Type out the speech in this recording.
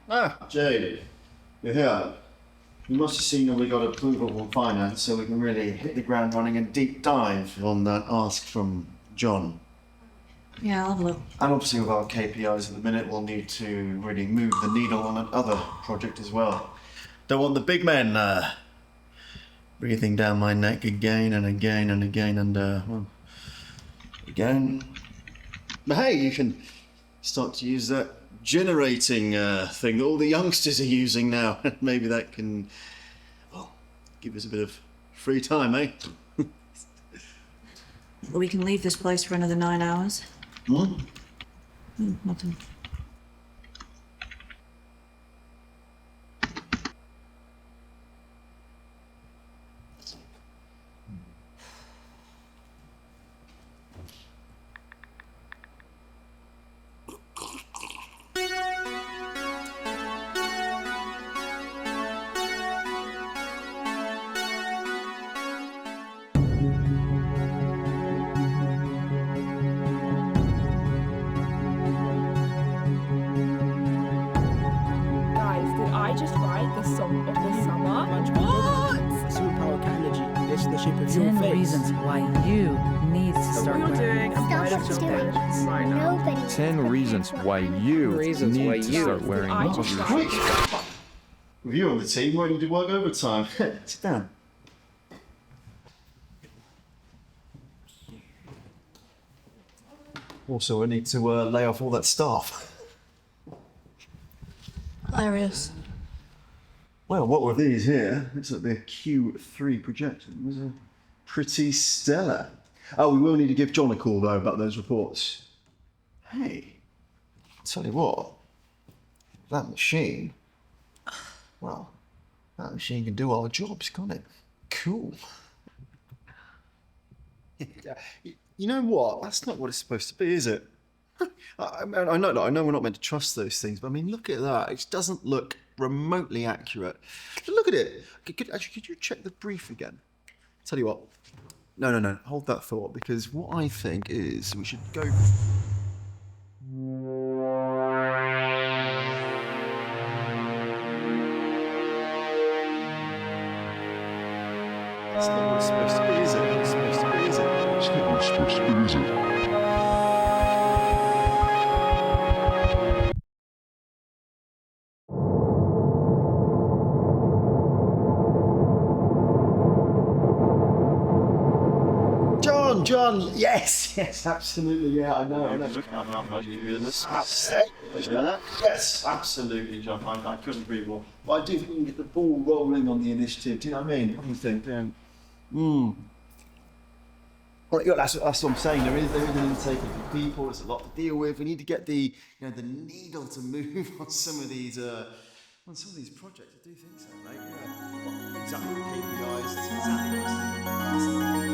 Ah, Jade, you're here. You must have seen that we got approval from finance, so we can really hit the ground running and deep dive on that ask from John. Yeah, I'll have a look. And obviously with our KPIs at the minute, we'll need to really move the needle on another project as well. Don't want the big men breathing down my neck again and again and again and well, again. But hey, you can start to use that generating thing that all the youngsters are using now. Maybe that can, well, give us a bit of free time, eh? Well, we can leave this place for another 9 hours. Nothing. Just write the song of the summer. What? Superpower energy. This is the shape of 10 your face. reasons why you need to start What you're wearing doing, I'm tired of Stop something right now. Nobody. 10 reasons why you need to start wearing I just your write. With you on the team, why did you work overtime? Sit down. Also, I need to lay off all that staff. Hilarious. Well, what were these here? Looks like the Q3 projection. It was pretty stellar. Oh, we will need to give John a call, though, about those reports. Hey, tell you what, that machine, well, that machine can do our jobs, can't it? Cool. You know what? That's not what it's supposed to be, is it? I know we're not meant to trust those things, but I mean, look at that. It doesn't look remotely accurate. Look at it. Could you check the brief again? Tell you what. No. Hold that thought, because what I think is we should go. That's not what it's supposed to be, is it? It's supposed to be, is it? It's not what it's supposed to be, is it? John, yes, absolutely, yeah, I know. Yes, absolutely, John, I couldn't agree more. But I do think we can get the ball rolling on the initiative, do you know what I mean? What do you think? Well, yeah, that's what I'm saying, there is an intake of people, there's a lot to deal with, we need to get the needle to move on some of these projects, I do think so, mate, yeah. Well, exactly the KPIs, that's exactly what I was thinking.